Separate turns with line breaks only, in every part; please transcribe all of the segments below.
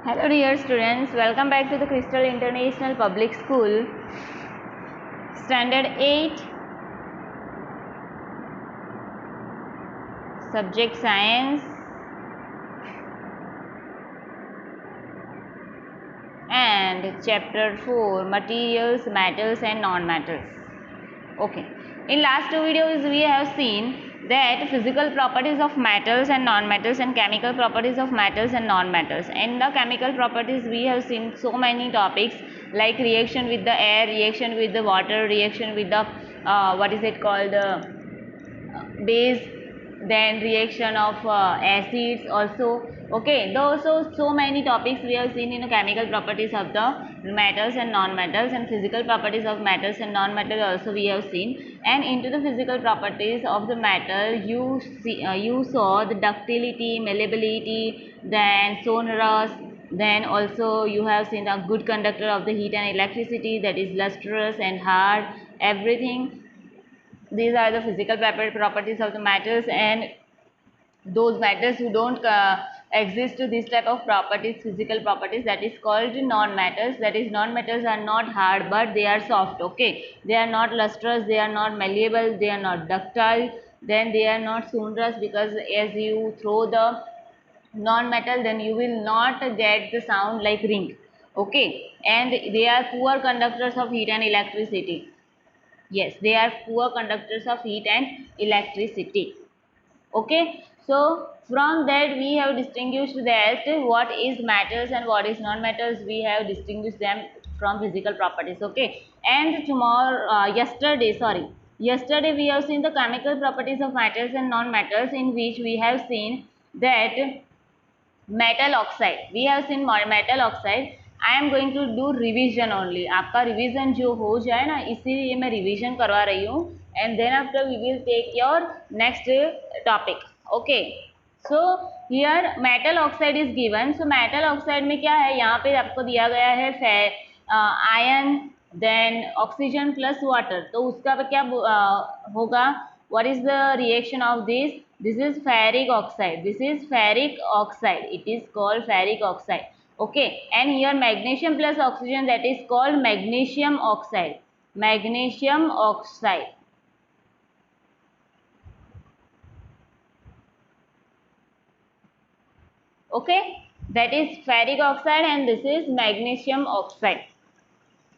Hello dear students, welcome back to the Crystal International Public School, Standard 8, Subject Science and Chapter 4, Materials, Metals and Non-Metals. Okay, in last two videos we have seen that physical properties of metals and non-metals and chemical properties of metals and non-metals. In the chemical properties we have seen so many topics like reaction with the air, reaction with the water, reaction with the base, then reaction of acids also. Okay, those so many topics we have seen in the chemical properties of the metals and non-metals, and physical properties of metals and non-metals also we have seen. And into the physical properties of the metal you saw the ductility, malleability, then sonorous, then also you have seen the good conductor of the heat and electricity, that is lustrous and hard, everything. These are the physical properties of the metals, and those metals who don't exist to this type of properties, physical properties, that is called non-metals. That is, non-metals are not hard but they are soft. Okay, they are not lustrous, they are not malleable, they are not ductile, then they are not sonorous, because as you throw the non-metal then you will not get the sound like ring. Okay, and they are poor conductors of heat and electricity. Yes, they are poor conductors of heat and electricity. Okay, so from that we have distinguished that what is metals and what is non-metals. We have distinguished them from physical properties. Okay, and yesterday we have seen the chemical properties of metals and non-metals, in which we have seen that metal oxide, we have seen metal oxide. I am going to do revision only. आपका revision जो हो जाए ना, इसीलिए मैं revision करवा रही हूँ, and then after we will take your next topic. Okay, so here metal oxide is given. So metal oxide में क्या है, यहाँ पे आपको दिया गया है ion, then oxygen plus water. तो उसका क्या होगा, what is the reaction of this is ferric oxide. This is ferric oxide, it is called ferric oxide. Okay, and here magnesium plus oxygen, that is called magnesium oxide. Magnesium oxide. Okay, that is ferric oxide and this is magnesium oxide.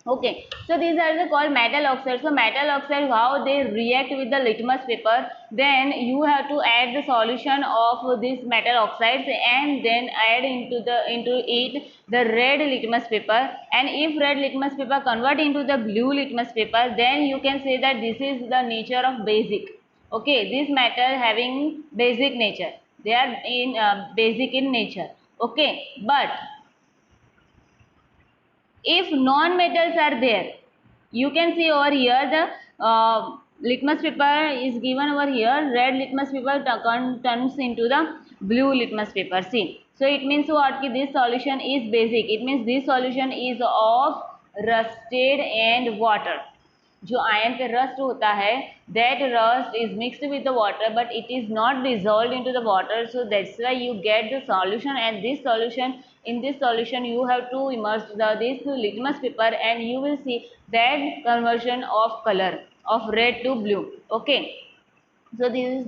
Okay, so these are the called metal oxides. So metal oxide, how they react with the litmus paper, then you have to add the solution of this metal oxides and then add into it the red litmus paper, and if red litmus paper convert into the blue litmus paper, then you can say that this is the nature of basic. Okay, this metal having basic nature, they are in basic in nature. Okay, but if non-metals are there, you can see over here the litmus paper is given over here. Red litmus paper turns into the blue litmus paper. See, so it means what, this solution is basic. It means this solution is of rusted and water. जो ion पे rust होता है, that rust is mixed with the water but it is not dissolved into the water, so that's why you get the solution. And this solution, in this solution you have to immerse this litmus paper and you will see that conversion of color of red to blue. Okay, so this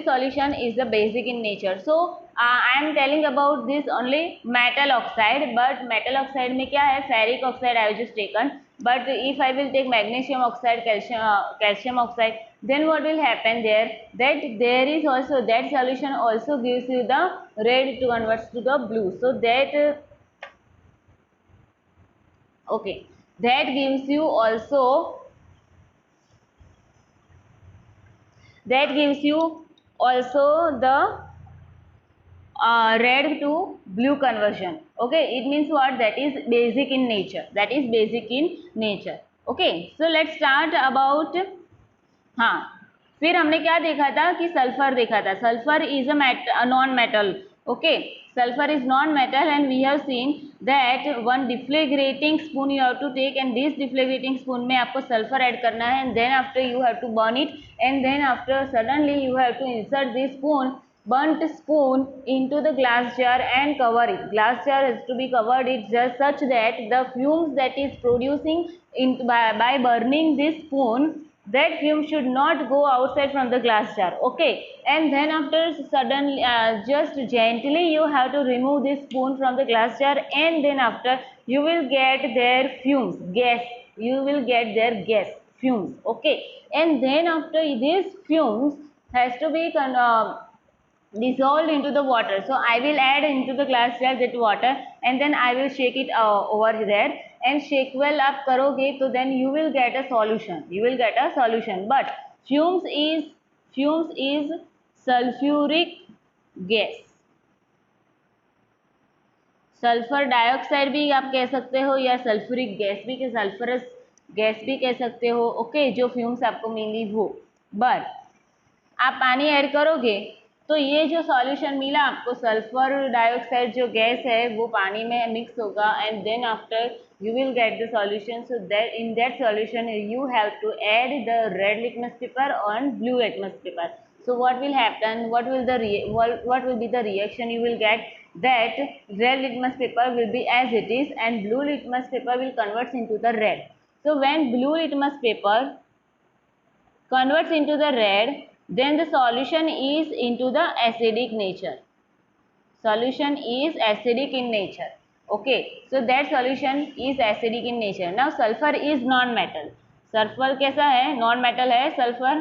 solution is the basic in nature. So I am telling about this only metal oxide, but metal oxide में क्या है, ferric oxide I have just taken. But if I will take magnesium oxide, calcium oxide, then what will happen there, that there is also that solution also gives you the red to converts to the blue. So that okay, that gives you also the red to blue conversion. Okay, it means what, that is basic in nature, that is basic in nature. Okay, so let's start about. हाँ, फिर हमने क्या देखा था कि sulphur देखा था. Sulphur is a non metal. Okay, sulfur is non-metal and we have seen that one deflagrating spoon you have to take, and this deflagrating spoon में आपको sulfur add करना है, and then after you have to burn it, and then after suddenly you have to insert this spoon burnt spoon into the glass jar and cover it. Glass jar has to be covered it just such that the fumes that is producing by burning this spoon, that fume should not go outside from the glass jar. Okay, and then after suddenly just gently you have to remove this spoon from the glass jar, and then after you will get their fumes, gas, you will get their gas fumes. Okay, and then after these fumes has to be dissolved into the water. So I will add into the glass jar that water, and then I will shake it over there, and shake well up karoge, so then you will get a solution, you will get a solution. But fumes is sulfuric gas. Sulphur dioxide भी आप कह सकते हो, या sulphuric gas भी, के sulphurous gas भी कह सकते हो. ओके, जो फ्यूम्स आपको मिली वो. बट आप पानी ऐड करोगे तो ये जो सॉल्यूशन मिला आपको, सल्फर डाइऑक्साइड जो गैस है वो पानी में मिक्स होगा, and then after you will get the solution. So that in that solution you have to add the red litmus paper and blue litmus paper. So what will happen, what will be the reaction you will get, that red litmus paper will be as it is and blue litmus paper will convert into the red. So when blue litmus paper converts into the red, then the solution is into the acidic nature. Solution is acidic in nature. Okay, so that solution is acidic in nature. Now sulfur is non-metal. Sulfur कैसा है? Non-metal है sulfur.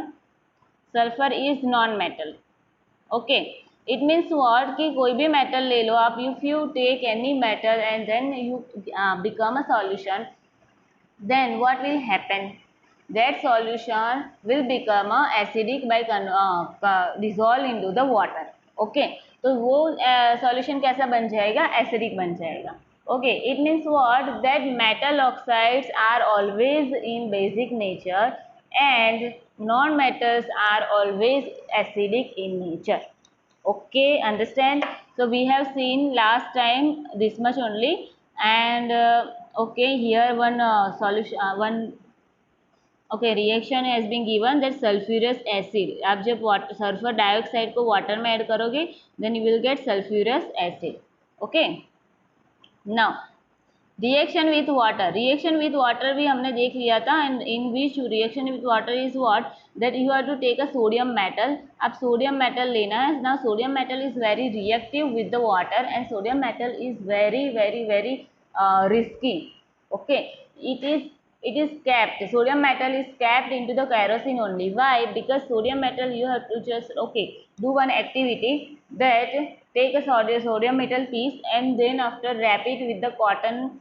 Sulfur is non-metal. Okay, it means what कि कोई भी metal ले लो आप, if you take any metal and then you become a solution, then what will happen? That solution will become acidic by dissolve into the water. Okay, तो वो solution कैसा बन जाएगा? Acidic बन जाएगा. Okay, it means what? That metal oxides are always in basic nature and non-metals are always acidic in nature. Okay, understand? So we have seen last time this much only, and okay, here one solution, okay, reaction has been given that sulphurous acid. आप जब sulphur dioxide को water में add करोगे then you will get sulphurous acid. Okay, now reaction with water. Reaction with water भी हमने देख लिया था, and in which reaction with water is what, that you have to take a sodium metal. आप sodium metal लेना है. Now sodium metal is very reactive with the water and sodium metal is very very very risky. Okay, it is capped. Sodium metal is capped into the kerosene only. Why? Because sodium metal you have to just do one activity, that take a sodium metal piece and then after wrap it with the cotton.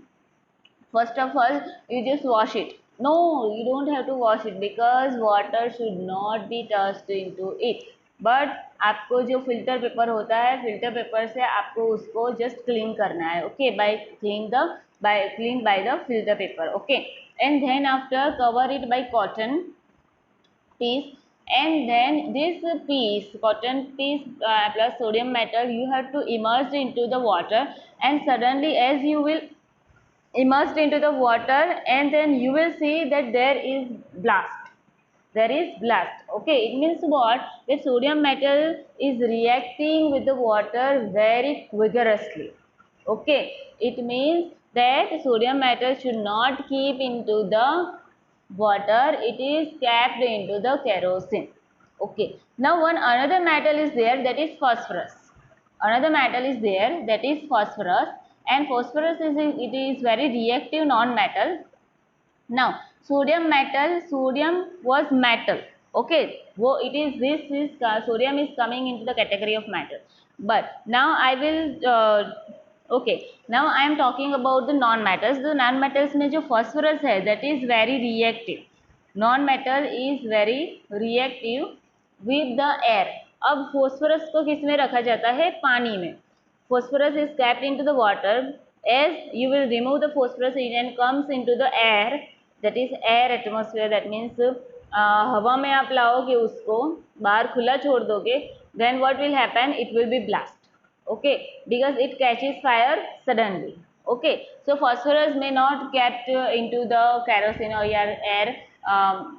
First of all you just wash it. No, you don't have to wash it because water should not be touched into it. But आपको जो filter paper होता है, filter paper से आपको उसको just clean करना है. Okay, clean by the filter paper. Okay, and then after cover it by cotton piece, and then this piece, cotton piece plus sodium metal, you have to immerse into the water, and suddenly as you will immersed into the water, and then you will see that there is blast. Okay, it means what, that sodium metal is reacting with the water very vigorously. Okay, it means that sodium metal should not keep into the water, it is capped into the kerosene. Okay, now another metal is there, that is phosphorus. Another metal is there, that is phosphorus, and phosphorus is very reactive non-metal. Now sodium was metal. Okay, sodium is coming into the category of metal. But now I will okay, now I am talking about the non-metals. The non-metals में जो phosphorus है, that is very reactive. Non-metal is very reactive with the air. अब phosphorus को किस में रखा जाता है? पानी में. Phosphorus is capped into the water. As you will remove the phosphorus, it comes into the air, that is air atmosphere. That means हवा में आप लाओगे उसको, बाहर खुला छोड़ दोगे, then what will happen? It will be blast. Okay, because it catches fire suddenly. Okay, so phosphorus may not kept into the kerosene or air.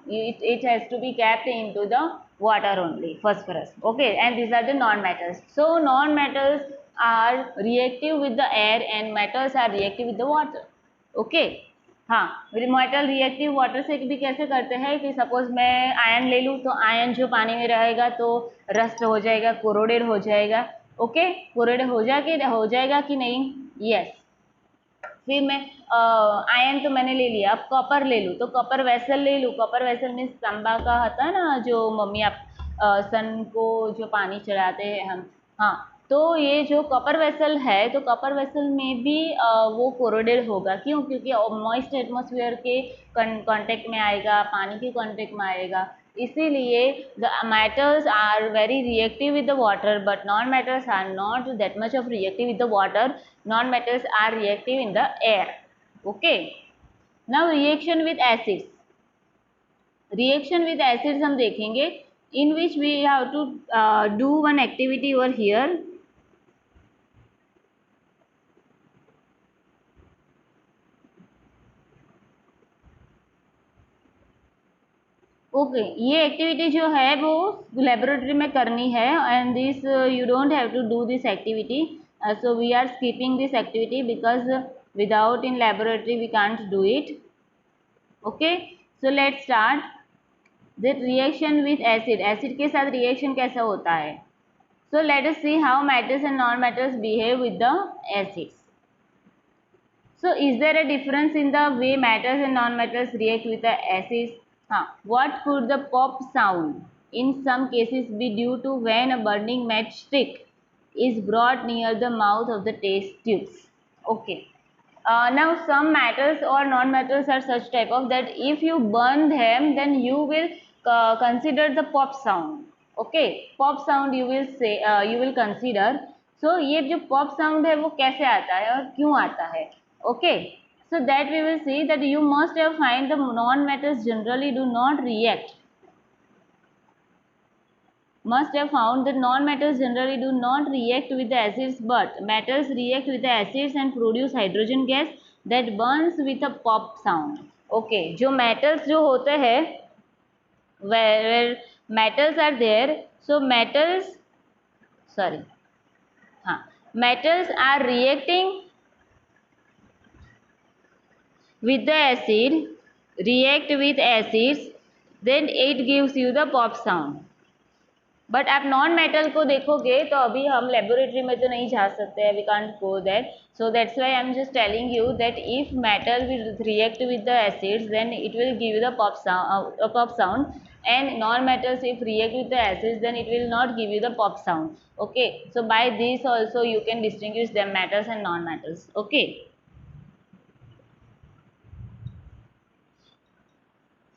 It has to be kept into the water only, phosphorus. Okay, and these are the non-metals. So non-metals are reactive with the air and metals are reactive with the water. Okay, हाँ, metal reactive water से भी कैसे करते हैं कि suppose मैं ion ले लूँ तो आयन जो पानी में रहेगा तो रस्ट हो जाएगा, कोरोडेड हो जाएगा. ओके, कोरोडेड हो जाएगा कि नहीं? यस. फिर मैं आयन तो मैंने ले लिया, अब कॉपर ले लूँ तो कॉपर वेसल ले लूँ. कॉपर वेसल मीन्स तांबा का होता है ना, जो मम्मी आप सन को जो पानी चढ़ाते हैं हम. हाँ, तो ये जो कॉपर वेसल है तो कॉपर वेसल में भी वो कोरोडेड होगा. क्यों? क्योंकि मॉइस्ट एटमॉस्फेयर के कांटेक्ट में आएगा, पानी के कांटेक्ट में आएगा. इसीलिए the metals are very reactive with the water but non-metals are not that much of reactive with the water. Non-metals are reactive in the air. Okay, now reaction with acids. Reaction with acids हम देखेंगे, in which we have to do one activity over here. Okay, ये activity जो है वो laboratory में करनी है and this you don't have to do this activity. So we are skipping this activity because without in laboratory we can't do it. Okay, so let's start that reaction with acid. Acid के साथ reaction कैसा होता है? So let us see how metals and non metals behave with the acids. So is there a difference in the way metals and non-metals react with the acids? What could the pop sound in some cases be due to when a burning matchstick is brought near the mouth of the test tubes? Okay. Now some metals or non-metals are such type of that if you burn them then you will consider the pop sound. Okay, pop sound you will say you will consider. So ये जो pop sound है वो कैसे आता है और क्यों आता है? Okay, so that we will see that you must have find the non-metals generally do not react. Must have found that non-metals generally do not react with the acids but metals react with the acids and produce hydrogen gas that burns with a pop sound. Okay, जो metals जो होते हैं where metals are there, so metals are reacting with the acid, react with acids, then it gives you the pop sound. But आप non metal को देखोगे तो अभी हम लेबोरेटरी में तो नहीं जा सकते हैं, we can't go that. So that's why I am just telling you that if metal will react with the acids then it will give you the pop sound and non-metals if react with the acids then it will not give you the pop sound. Okay, so by this also you can distinguish them metals and non-metals. Okay,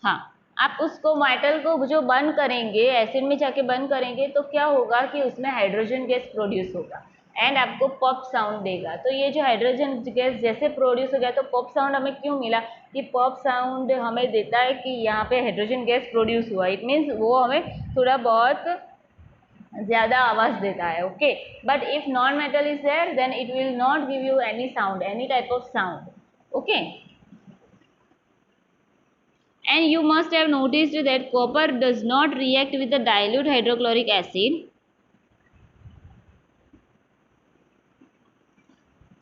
हाँ, आप उसको metal को जो burn करेंगे, acid में जाके burn करेंगे तो क्या होगा कि उसमें हाइड्रोजन गैस प्रोड्यूस होगा एंड आपको पॉप साउंड देगा. तो ये जो हाइड्रोजन गैस जैसे प्रोड्यूस हो गया तो पॉप साउंड हमें क्यों मिला कि पॉप साउंड हमें देता है कि यहाँ पे हाइड्रोजन गैस प्रोड्यूस हुआ. इट मीन्स वो हमें थोड़ा बहुत ज़्यादा आवाज़ देता है. Okay, but if non metal is there then it will not give you any sound, any type of sound. Okay, and you must have noticed that copper does not react with the dilute hydrochloric acid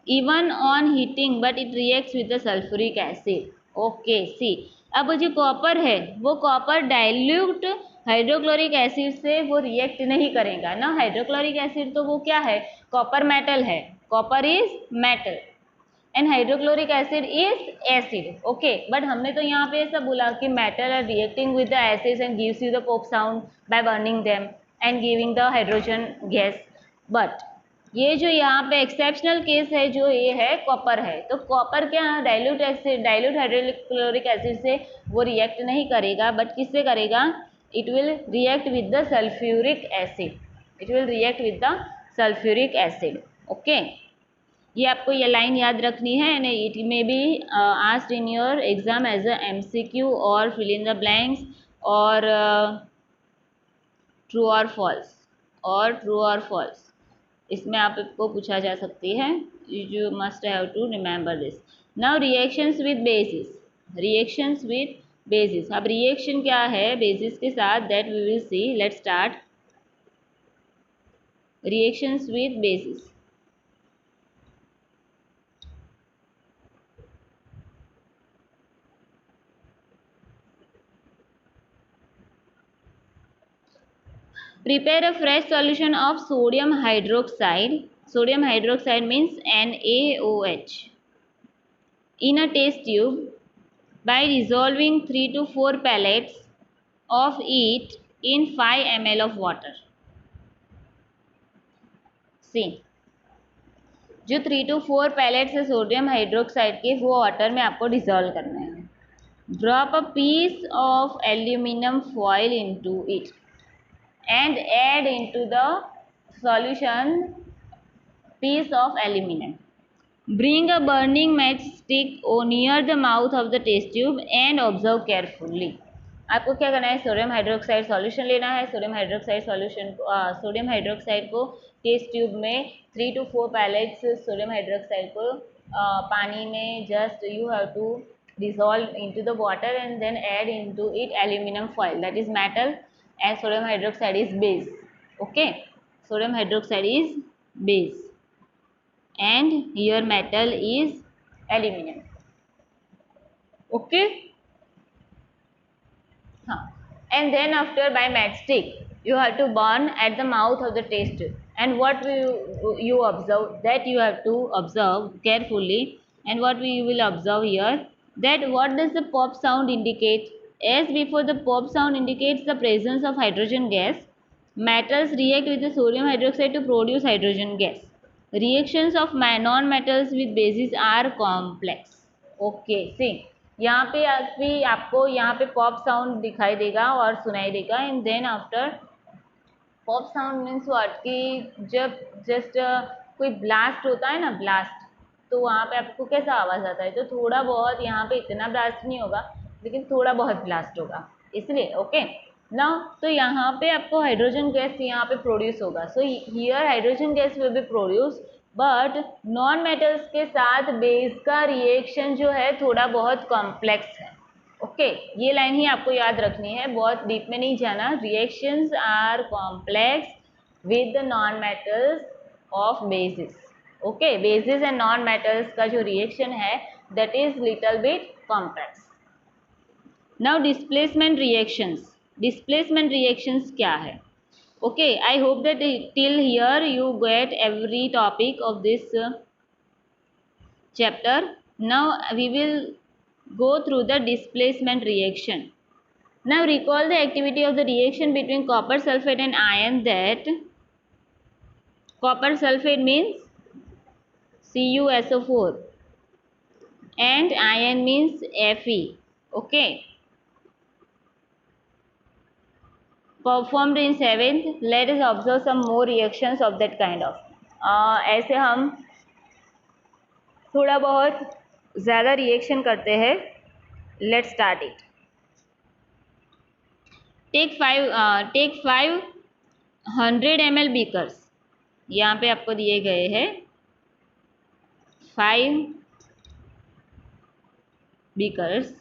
even on heating but it reacts with the sulfuric acid. Okay, see, अब जो copper है वो copper dilute hydrochloric acid से वो react नहीं करेगा ना. Hydrochloric acid तो वो क्या है? कॉपर मेटल है. Copper is metal and hydrochloric acid is acid. Okay, but हमने तो यहाँ पे ऐसा बोला कि metal are reacting with the acids and gives you the pop sound by burning them and giving the hydrogen gas. But ये जो यहाँ पे एक्सेप्शनल केस है जो ये है कॉपर है, तो कॉपर क्या डाइल्यूट हाइड्रोक्लोरिक एसिड से वो रिएक्ट नहीं करेगा बट किससे करेगा? It will react with the sulphuric acid. It will react with the sulphuric acid. Okay, ये आपको ये लाइन याद रखनी है and it may be asked in your exam as a MCQ और फिल इन द ब्लैंक्स और true और false इसमें आपको पूछा जा सकती है. You must have to remember this. Now reactions with bases. Reactions with bases. अब रिएक्शन क्या है बेसिस के साथ, that we will see. Let's start reactions with bases. Prepare a fresh solution of sodium hydroxide. Sodium hydroxide means NaOH in a test tube by dissolving 3 to 4 pellets of it in 5 ml of water. See, जो 3 to 4 pellets है sodium hydroxide के, वो water में आपको dissolve करना है. Drop a piece of aluminium foil into it and add into the solution piece of aluminum. Bring a burning matchstick near the mouth of the test tube and observe carefully. आपको क्या करना है, sodium hydroxide solution लेना है. Sodium hydroxide को test tube में 3 to 4 pallets sodium hydroxide को पानी में just you have to dissolve into the water and then add into it aluminum foil, that is metal, and sodium hydroxide is base. Okay, sodium hydroxide is base and here metal is aluminum. Okay, and then after by matchstick you have to burn at the mouth of the test tube. And what will you observe, that you have to observe carefully. And what you will observe here, that what does the pop sound indicate? As before, the pop sound indicates the presence of hydrogen gas. Metals react with the sodium hydroxide to produce hydrogen gas. Reactions of non-metals with bases are complex. Okay, see, यहाँ पे आपको यहाँ पे pop sound दिखाई देगा और सुनाई देगा. And then after pop sound means what, कि जब जस्ट कोई ब्लास्ट होता है ना, ब्लास्ट, तो वहाँ पे आपको कैसा आवाज़ आता है, तो थोड़ा बहुत यहाँ पे इतना ब्लास्ट नहीं होगा लेकिन थोड़ा बहुत ब्लास्ट होगा, इसलिए. ओके ना, तो यहाँ पे आपको हाइड्रोजन गैस यहाँ पे प्रोड्यूस होगा. So here hydrogen gas will be produce, but non metals के साथ बेस का रिएक्शन जो है थोड़ा बहुत कॉम्प्लेक्स है. ओके, ये लाइन ही आपको याद रखनी है, बहुत डीप में नहीं जाना. Reactions are complex with the non metals of bases. Okay, bases and non metals का जो रिएक्शन है that is little bit complex. Now displacement reactions. Displacement reactions क्या है? Okay, I hope that till here you get every topic of this chapter. Now we will go through the displacement reaction. Now recall the activity of the reaction between copper sulfate and iron. That copper sulfate means CuSO4 and iron means Fe. Okay, performed in 7th. Let us observe some more reactions of that kind of. ऐसे हम थोड़ा बहुत ज़्यादा reaction करते हैं. Let's start it. Take 500 ml beakers. यहाँ पे आपको दिए गए हैं 5 beakers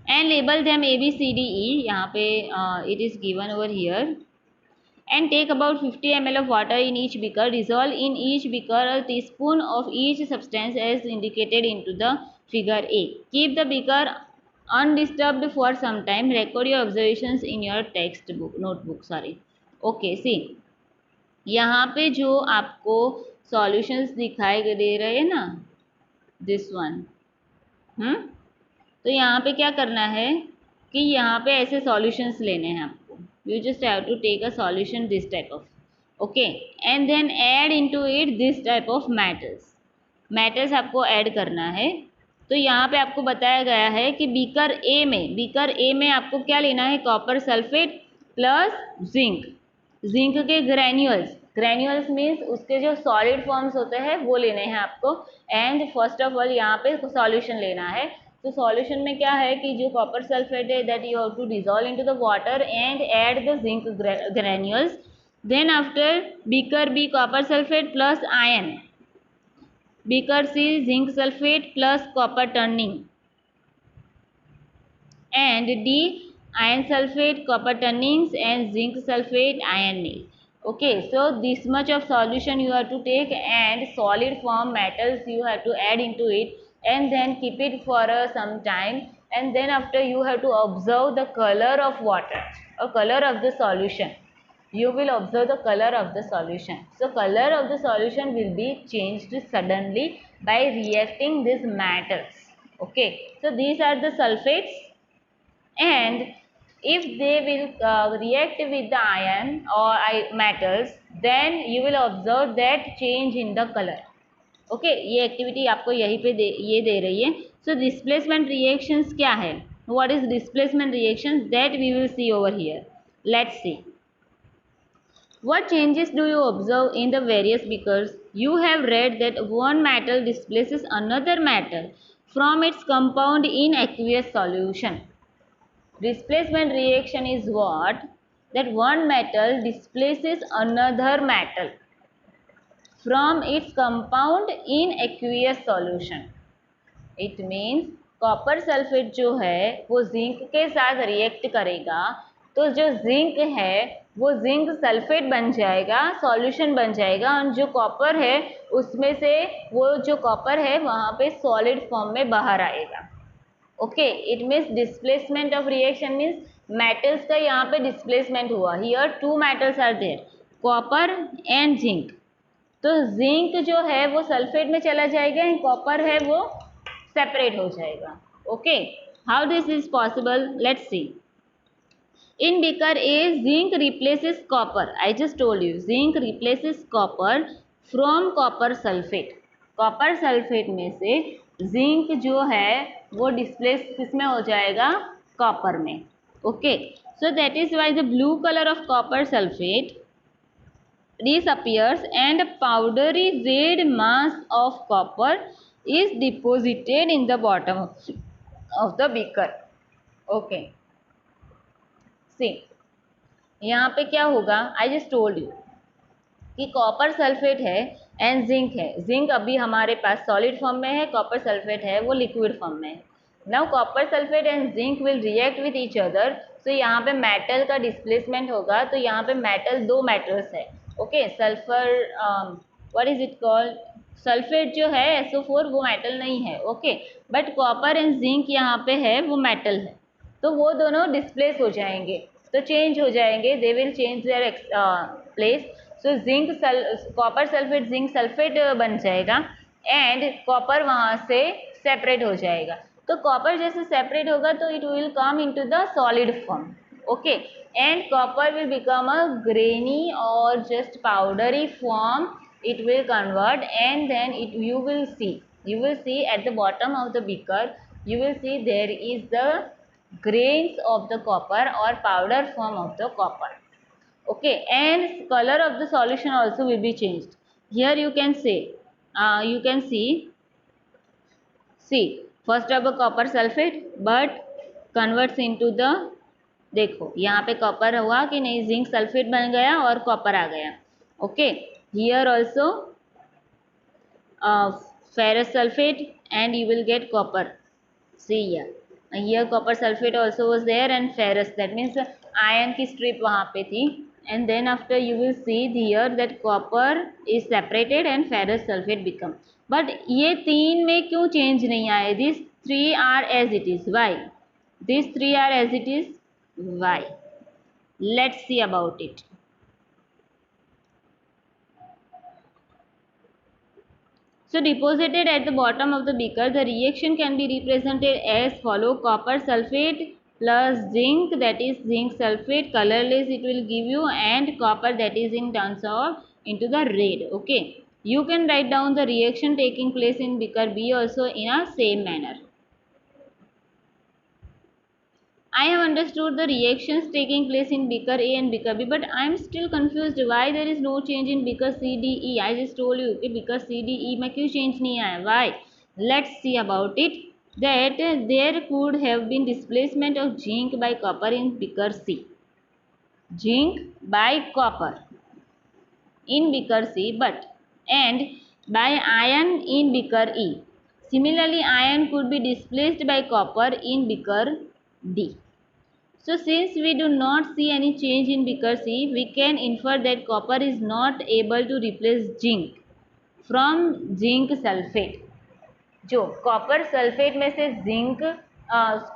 and label them ABCDE. यहाँ पे it is given over here. And take about 50 ml of water in each beaker. Dissolve in each beaker a teaspoon of each substance as indicated into the figure A. Keep the beaker undisturbed for some time. Record your observations in your notebook. Okay, see, यहाँ पे जो आपको solutions दिखाई दे रहे हैं ना, this one, तो यहाँ पे क्या करना है कि यहाँ पे ऐसे solutions लेने हैं आपको. You just have to take a solution this type of, okay, and then add into it this type of metals आपको ऐड करना है. तो यहाँ पे आपको बताया गया है कि बीकर ए में आपको क्या लेना है, कॉपर सल्फेट प्लस जिंक के ग्रैन्यूल्स मीन्स उसके जो सॉलिड फॉर्म्स होते हैं वो लेने हैं आपको. एंड फर्स्ट ऑफ ऑल यहाँ पे सॉल्यूशन लेना है. तो सॉल्यूशन में क्या है कि जो कॉपर सल्फेट है that you have to dissolve into the water and add the zinc granules. Then after beaker B copper sulphate plus ion, beaker C zinc sulphate plus copper turning. and D, iron sulfate, copper tannins, and zinc sulfate, iron nail. Okay, so this much of solution you have to take, and solid form metals you have to add into it, and then keep it for some time, and then after you have to observe the color of water or color of the solution. You will observe the color of the solution. So color of the solution will be changed suddenly by reacting these metals. Okay, so these are the sulfates, and if they will react with the iron or metals, then you will observe that change in the color. Okay, ये activity आपको यहीं पे ये दे रही है. So displacement reactions क्या है, what is displacement reactions, that we will see over here. Let's see. What changes do you observe in the various beakers? You have read that one metal displaces another metal from its compound in aqueous solution. Displacement reaction is what? That one metal displaces another metal from its compound in aqueous solution. It means copper sulphate जो है वो zinc के साथ react करेगा, तो जो zinc है वो जिंक सल्फेट बन जाएगा, सॉल्यूशन बन जाएगा, और जो कॉपर है उसमें से वो जो कॉपर है वहाँ पे सॉलिड फॉर्म में बाहर आएगा. Okay, it means displacement of reaction means metals का यहाँ पे डिस्प्लेसमेंट हुआ. Here two metals are there, copper and zinc. तो जिंक जो है वो सल्फेट में चला जाएगा एंड कॉपर है वो सेपरेट हो जाएगा. Okay, how this is possible, let's see. In beaker A, zinc replaces copper. I just told you, zinc replaces copper from copper sulfate. Copper sulfate में से zinc जो है वो displace किसमें हो जाएगा, copper में. Okay, so that is why the blue color of copper sulfate disappears and a powdery red mass of copper is deposited in the bottom of the beaker. Okay. सी, यहाँ पे क्या होगा, आई जस्ट टोल्ड यू कि copper sulphate है and zinc है. Zinc अभी हमारे पास solid form में है, कॉपर सल्फेट है वो लिक्विड फॉर्म में है. Now copper sulphate and zinc will react with each other. So यहाँ पे मेटल का डिस्प्लेसमेंट होगा, तो यहाँ पे मेटल दो मेटल्स है. Okay, sulphur what is it called, sulphate जो है SO4 वो मेटल नहीं है. Okay, but copper and zinc यहाँ पे है वो मेटल है, तो वो दोनों डिस्प्लेस हो जाएंगे, तो चेंज हो जाएंगे, they will change their place. So zinc copper sulphate zinc sulphate बन जाएगा एंड कॉपर वहाँ से सेपरेट हो जाएगा. तो कॉपर जैसे सेपरेट होगा तो it will come into the solid form. Okay, and copper will become a grainy और just powdery form. It will convert and then it you will see at the bottom of the beaker, you will see there is the grains of the copper or powder form of the copper. Okay, and color of the solution also will be changed. Here you can say, you can see first of all copper sulfate but converts into the, देखो यहाँ पे copper हुआ कि नहीं, zinc sulphate बन गया और copper आ गया. Okay, here also ferrous sulfate and you will get copper. See here copper sulfate also was there and ferrous, that means iron की strip वहाँ पे थी. And then after you will see here that copper is separated and ferrous sulfate become. But ये तीन में क्यों change नहीं आए, these three are as it is. Why? These three are as it is. Why? Let's see about it. So deposited at the bottom of the beaker, the reaction can be represented as follow: copper sulfate plus zinc, that is zinc sulfate, colorless it will give you, and copper that is in terms of into the red. Okay, you can write down the reaction taking place in beaker B also in a same manner. I have understood the reactions taking place in beaker A and beaker B, but I am still confused why there is no change in beaker C, D, E. I just told you कि beaker C, D, E में क्यों change नहीं आया? Why? Let's see about it. That there could have been displacement of zinc by copper in beaker C. Zinc by copper in beaker C, but and by iron in beaker E. Similarly, iron could be displaced by copper in beaker D. So since we do not see any change in beaker C, we can infer that copper is not able to replace zinc from zinc sulfate. जो copper sulphate में से zinc,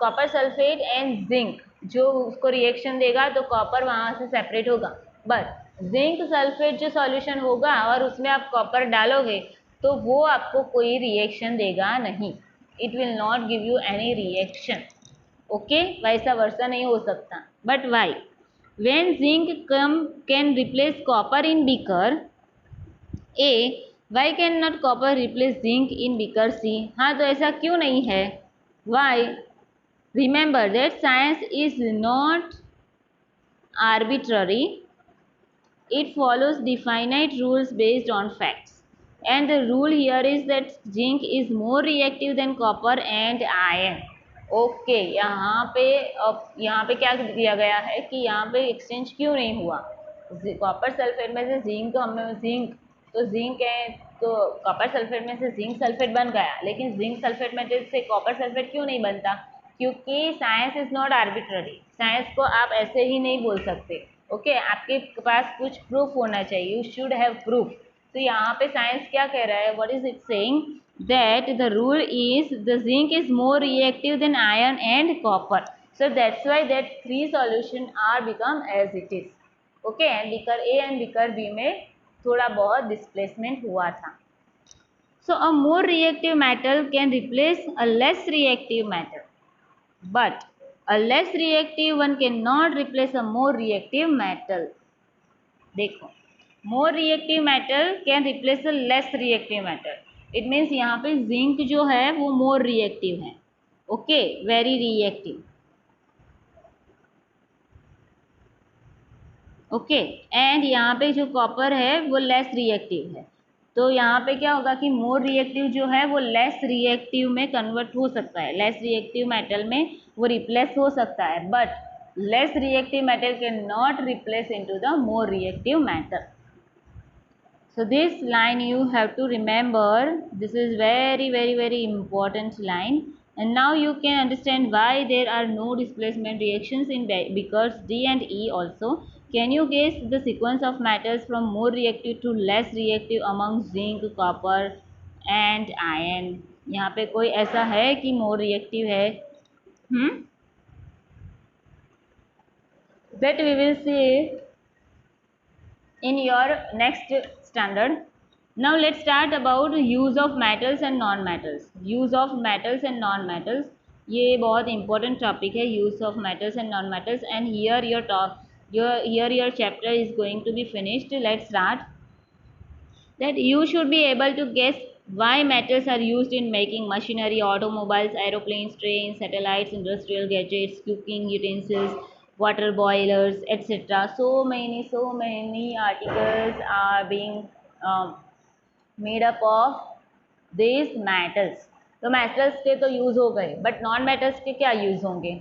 copper sulphate and zinc जो उसको reaction देगा तो copper वहाँ से separate होगा, बट जिंक सल्फेट जो सॉल्यूशन होगा और उसमें आप कॉपर डालोगे तो वो आपको कोई रिएक्शन देगा नहीं, it will not give you any reaction. Okay, वैसा वर्षा नहीं हो सकता. But why when zinc can replace copper in beaker A, why can not copper replace zinc in beaker C. हाँ, तो ऐसा क्यों नहीं है? Why? Remember that science is not arbitrary, it follows definite rules based on facts, and the rule here is that zinc is more reactive than copper and iron. Okay, यहाँ पे क्या दिया गया है कि यहाँ पे एक्सचेंज क्यों नहीं हुआ? कॉपर सल्फेट में से जिंक है तो कॉपर सल्फेट में से जिंक सल्फेट बन गया, लेकिन जिंक सल्फेट में से कॉपर सल्फेट क्यों नहीं बनता? क्योंकि science is not arbitrary. Science को आप ऐसे ही नहीं बोल सकते. ओके, आपके पास कुछ प्रूफ होना चाहिए. You should have proof. तो यहाँ पे साइंस क्या कह रहा है? What is it saying? That the rule is the zinc is more reactive than iron and copper, so that's why that three solution are become as it is. Okay, and beaker A and beaker B में थोड़ा बहुत displacement हुआ था. So a more reactive metal can replace a less reactive metal, but a less reactive one cannot replace a more reactive metal. देखो, more reactive metal can replace a less reactive metal. It means यहाँ पे zinc जो है वो more reactive है. Okay, very reactive. Okay, and यहाँ पे जो copper है वो less reactive है. तो यहाँ पे क्या होगा कि मोर रिएक्टिव जो है वो लेस रिएक्टिव में कन्वर्ट हो सकता है, लेस रिएक्टिव मेटल में वो रिप्लेस हो सकता है, but less reactive metal can not replace into the more reactive metal. So this line you have to remember. This is very important line, and now you can understand why there are no displacement reactions in beakers D and E also. Can you guess the sequence of metals from more reactive to less reactive among zinc, copper and iron? यहाँ पे कोई ऐसा है कि more reactive है? That we will see in your next standard. Now let's start about use of metals and non-metals. Use of metals and non-metals, ये बहुत important topic है, use of metals and non-metals, and here your chapter is going to be finished. Let's start. That you should be able to guess why metals are used in making machinery, automobiles, aeroplanes, trains, satellites, industrial gadgets, cooking utensils, water boilers, etc. So many articles are being made up of these metals. तो metals के तो use हो गए, but non metals के क्या use होंगे?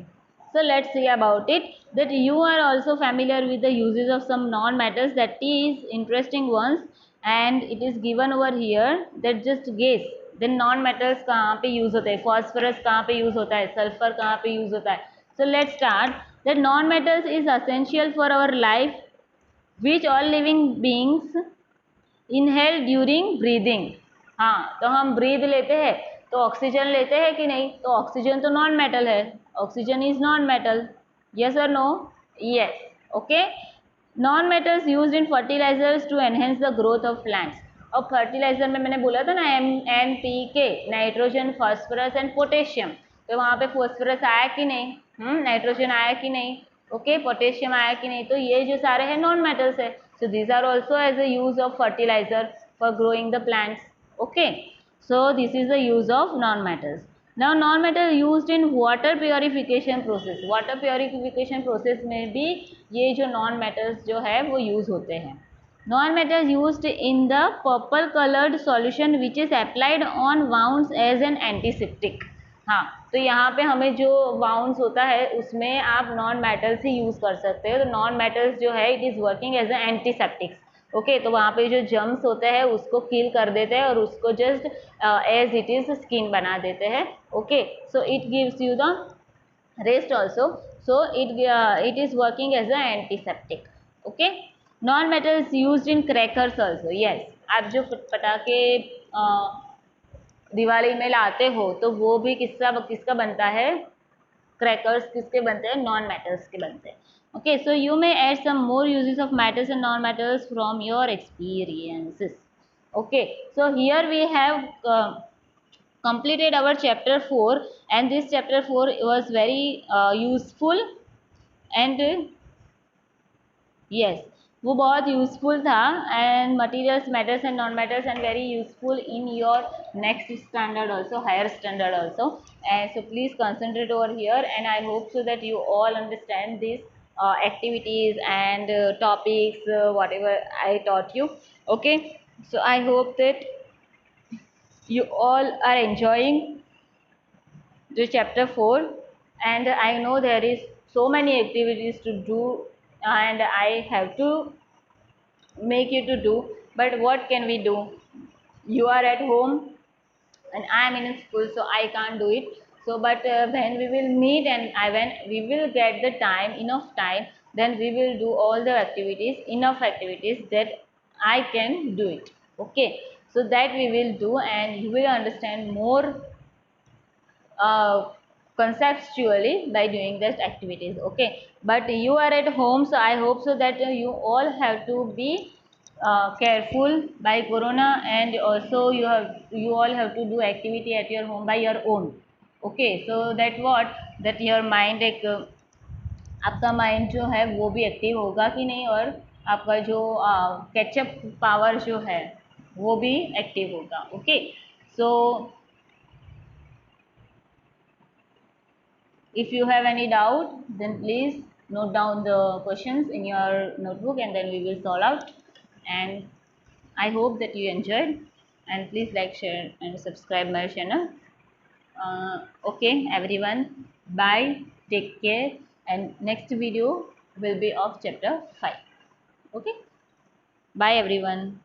So let's see about it. That you are also familiar with the uses of some non metals, that is interesting ones, and it is given over here. That just guess. Then non metals कहाँ पे use होते हैं? Phosphorus कहाँ पे use होता है? Sulfur कहाँ पे use होता है? So let's start. That non metals is essential for our life, which all living beings inhale during breathing. हाँ, तो हम ब्रीद लेते हैं तो ऑक्सीजन लेते हैं कि नहीं? तो ऑक्सीजन तो नॉन मेटल है. Oxygen is non metal. Yes और no? Yes. Okay. Non metals used in fertilisers to enhance the growth of plants. और फर्टिलाइजर में मैंने बोला था ना NPK, nitrogen, phosphorus and potassium. तो वहाँ पे फास्फोरस आया कि नहीं? नाइट्रोजन आया कि नहीं? ओके, पोटेशियम आया कि नहीं? तो ये जो सारे हैं नॉन मेटल्स है. So these are also as a use of fertilizer for growing the plants. Okay, so this is the use of non-metals. Now non-metal used in water purification process. Water purification process में भी ये जो non-metals जो है वो use होते हैं. Non-metals used in the purple colored solution which is applied on wounds as an antiseptic. हाँ, तो यहाँ पे हमें जो वाउंड्स होता है उसमें आप नॉन मेटल्स ही यूज़ कर सकते हो. तो नॉन मेटल्स जो है it is working as a antiseptics. Okay, तो वहाँ पे जो जर्म्स होते हैं उसको किल कर देते हैं और उसको just as it is skin बना देते हैं. Okay, so it gives you the rest also. So it is working as an antiseptic. Okay. Non metals used in crackers also. Yes, आप जो पटाखे दिवाली में लाते हो तो वो भी किसका बनता है, क्रैकर्स किसके बनते हैं, नॉन मेटल्स के बनते हैं. Okay, so you may add some more uses of metals and non metals from your experiences. Okay, so here we have completed our chapter 4, and this chapter 4 was very useful and yes, वो बहुत useful था and materials metals and non metals and very useful in your next standard also, higher standard also. And so please concentrate over here, and I hope so that you all understand these activities and topics whatever I taught you. Okay, so I hope that you all are enjoying the chapter 4, and I know there is so many activities to do and I have to make you to do, but what can we do? You are at home and I am in school, so I can't do it. So but when we will meet and when we will get the time, enough time, then we will do all the activities, enough activities that I can do it. Okay, so that we will do and you will understand more uh, conceptually by doing these activities. Okay, but you are at home, so I hope so that you all have to be careful by corona, and also you all have to do activity at your home by your own. Okay, so that what, that your mind एक आपका mind जो है वो भी active होगा कि नहीं, और आपका जो कैचअप पावर जो है वो भी एक्टिव होगा. Okay, so if you have any doubt, then please note down the questions in your notebook and then we will solve out. And I hope that you enjoyed, and please like, share and subscribe my channel. Okay everyone, bye, take care, and next video will be of chapter 5. Okay, bye everyone.